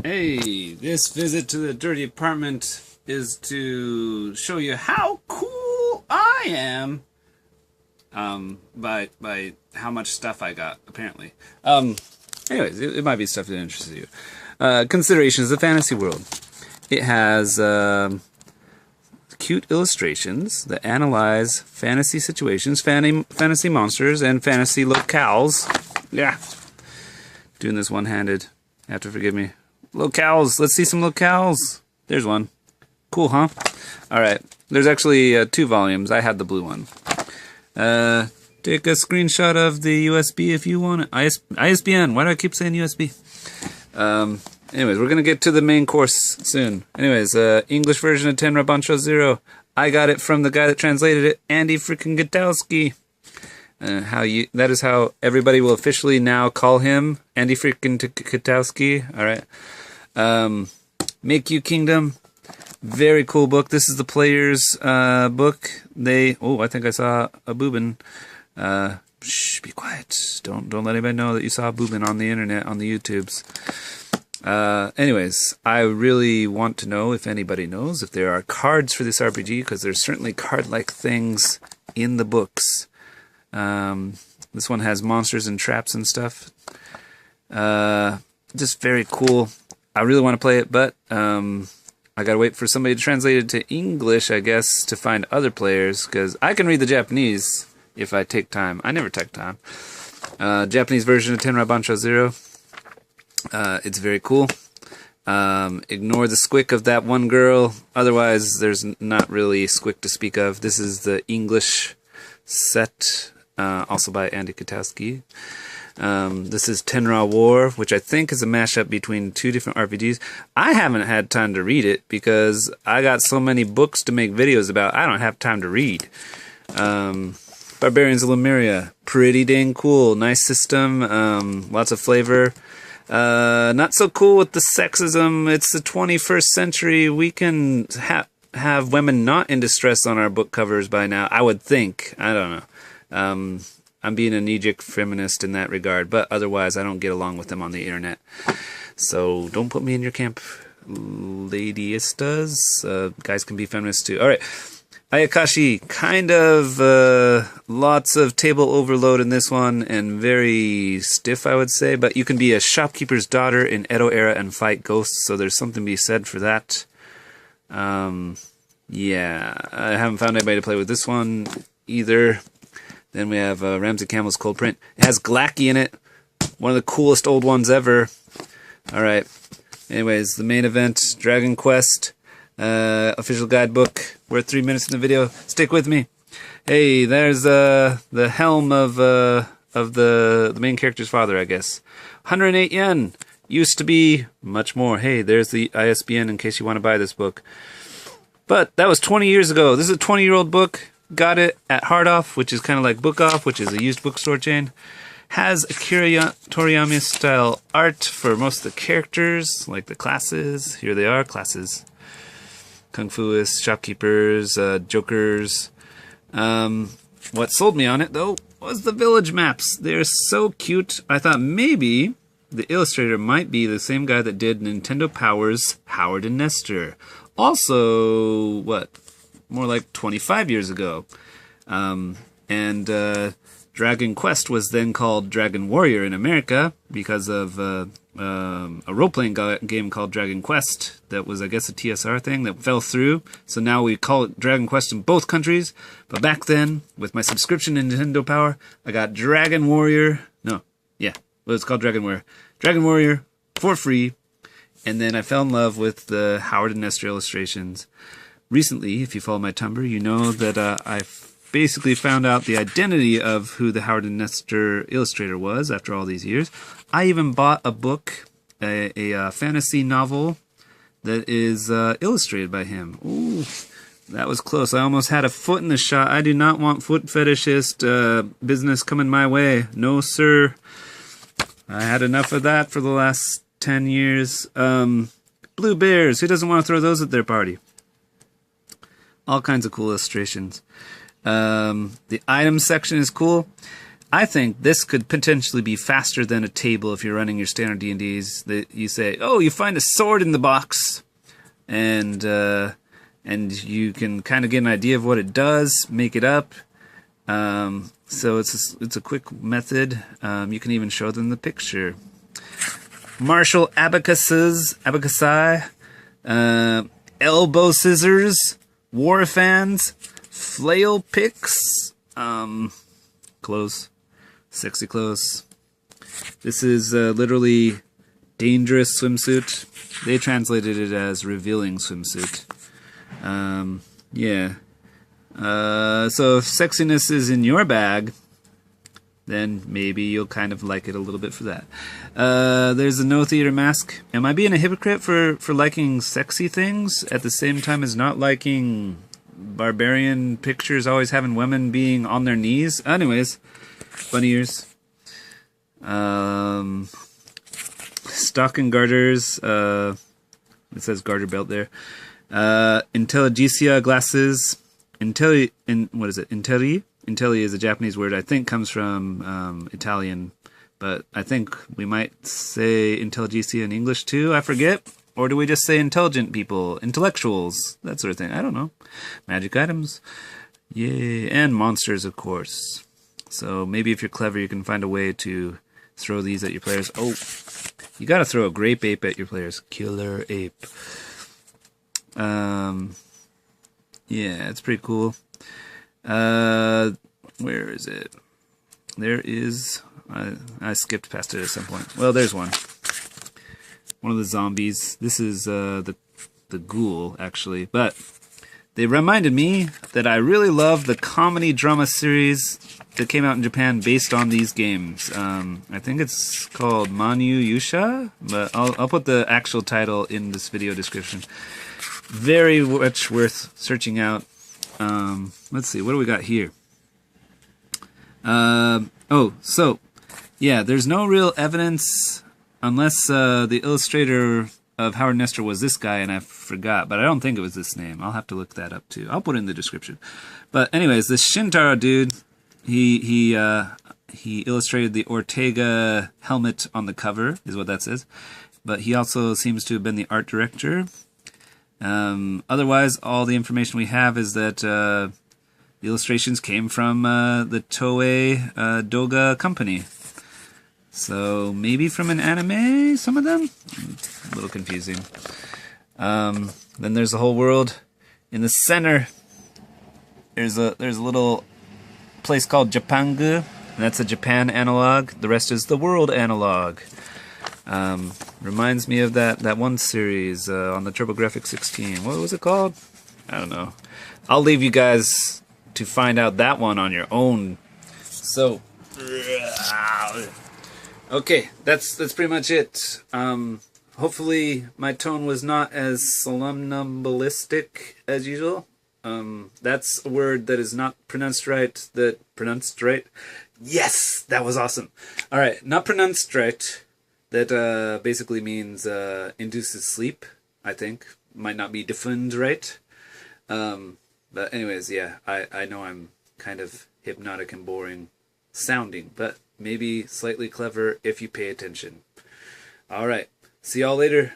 Hey, this visit to the dirty apartment is to show you how cool I am. By how much stuff I got, apparently. Anyways, it might be stuff that interests you. Considerations: the fantasy world. It has cute illustrations that analyze fantasy situations, fantasy monsters, and fantasy locales. Yeah, doing this one-handed. You have to forgive me. Locales. Let's see some locales. There's one. Cool, huh? Alright. There's actually 2 volumes. I had the blue one. Take a screenshot of the USB if you want it. ISBN. Why do I keep saying USB? Anyways, we're going to get to the main course soon. Anyways, English version of Tenra Bancho Zero. I got it from the guy that translated it, Andy freaking Gutowski. That is how everybody will officially now call him, Andy freaking Gutowski. Alright. Make You Kingdom. Very cool book. This is the player's book. I think I saw a boobin. Shh, be quiet. Don't let anybody know that you saw a boobin on the internet, on the YouTubes. Anyways, I really want to know if anybody knows if there are cards for this RPG, because there's certainly card-like things in the books. This one has monsters and traps and stuff. Just very cool. I really want to play it, but I gotta wait for somebody to translate it to English, I guess, to find other players, because I can read the Japanese if I take time. I never take time. Japanese version of Tenra Bancho Zero. It's very cool. Ignore the squick of that one girl. Otherwise, there's not really squick to speak of. This is the English set, also by Andy Gutowski. This is Tenra War, which I think is a mashup between 2 different RPGs. I haven't had time to read it because I got so many books to make videos about. I don't have time to read. Barbarians of Lemuria, pretty dang cool. Nice system, lots of flavor. Not so cool with the sexism. It's the 21st century. We can have women not in distress on our book covers by now, I would think. I don't know. I'm being a knee-jerk feminist in that regard, but otherwise I don't get along with them on the internet. So don't put me in your camp, ladyistas. Guys can be feminists too. Alright. Ayakashi, kind of lots of table overload in this one, and very stiff, I would say, but you can be a shopkeeper's daughter in Edo era and fight ghosts, so there's something to be said for that. Yeah, I haven't found anybody to play with this one either. Then we have Ramsey Campbell's Cold Print. It has Glacky in it. One of the coolest old ones ever. Alright. Anyways, the main event, Dragon Quest. Official guidebook. We're at 3 minutes in the video. Stick with me. Hey, there's the helm of the main character's father, I guess. 108 yen. Used to be much more. Hey, there's the ISBN in case you want to buy this book. But that was 20 years ago. This is a 20-year-old book. Got it at Hard Off, which is kind of like Book Off, which is a used bookstore chain. Has Akira Toriyama style art for most of the characters, like the classes. Here they are, classes. Kung Fuists, shopkeepers, jokers. What sold me on it, though, was the village maps. They're so cute. I thought maybe the illustrator might be the same guy that did Nintendo Power's Howard and Nestor. Also, what? More like 25 years ago. Dragon Quest was then called Dragon Warrior in America because of a role-playing game called Dragon Quest that was, I guess, a TSR thing that fell through. So now we call it Dragon Quest in both countries. But back then, with my subscription to Nintendo Power, I got Dragon Warrior. No, yeah, well, it's called Dragon Warrior. Dragon Warrior for free. And then I fell in love with the Howard and Nestor illustrations. Recently, if you follow my Tumblr, you know that I basically found out the identity of who the Howard and Nestor illustrator was after all these years. I even bought a book, a fantasy novel that is illustrated by him. Ooh, that was close. I almost had a foot in the shot. I do not want foot fetishist business coming my way. No, sir. I had enough of that for the last 10 years. Blue bears. Who doesn't want to throw those at their party? All kinds of cool illustrations. The items section is cool. I think this could potentially be faster than a table if you're running your standard D&Ds. That you say, oh, you find a sword in the box, and you can kind of get an idea of what it does, make it up. So it's a quick method. You can even show them the picture. Martial abacusi, elbow scissors, war fans, flail picks, clothes. Sexy clothes. This is literally dangerous swimsuit. They translated it as revealing swimsuit. Yeah. So if sexiness is in your bag, then maybe you'll kind of like it a little bit for that. There's a no theater mask. Am I being a hypocrite for liking sexy things at the same time as not liking barbarian pictures always having women being on their knees? Anyways. Bunny ears. Stocking garters. It says garter belt there. Intelligentsia glasses. What is it? Intelli? Intelli is a Japanese word. I think comes from Italian, but I think we might say intelligentsia in English too. I forget. Or do we just say intelligent people, intellectuals, that sort of thing? I don't know. Magic items. Yay. And monsters, of course. So maybe if you're clever, you can find a way to throw these at your players. Oh, you gotta throw a grape ape at your players. Killer ape. Yeah, it's pretty cool. Where is it? There is... I skipped past it at some point. Well, there's one. One of the zombies. This is the ghoul, actually. But they reminded me that I really love the comedy drama series that came out in Japan based on these games. I think it's called Manu Yusha, but I'll put the actual title in this video description. Very much worth searching out. Let's see, what do we got here? So, yeah, there's no real evidence unless the illustrator of Howard Nestor was this guy, and I forgot, but I don't think it was this name. I'll have to look that up too. I'll put it in the description. But anyways, this Shintaro dude, he illustrated the Ortega helmet on the cover, is what that says. But he also seems to have been the art director. Otherwise, all the information we have is that the illustrations came from the Toei Doga company. So maybe from an anime, some of them? A little confusing. Then there's the whole world. In the center, there's a little place called Japangu, and that's a Japan analog. The rest is the world analog. Reminds me of that one series on the TurboGrafx 16. What was it called? I don't know. I'll leave you guys to find out that one on your own. So, okay, that's pretty much it. Hopefully my tone was not as somnambulistic as usual. That's a word that is not pronounced right. Pronounced right? Yes, that was awesome. All right, not pronounced right. That basically means induces sleep, I think. Might not be defined right. But anyways, yeah, I know I'm kind of hypnotic and boring sounding, but maybe slightly clever if you pay attention. All right, see y'all later.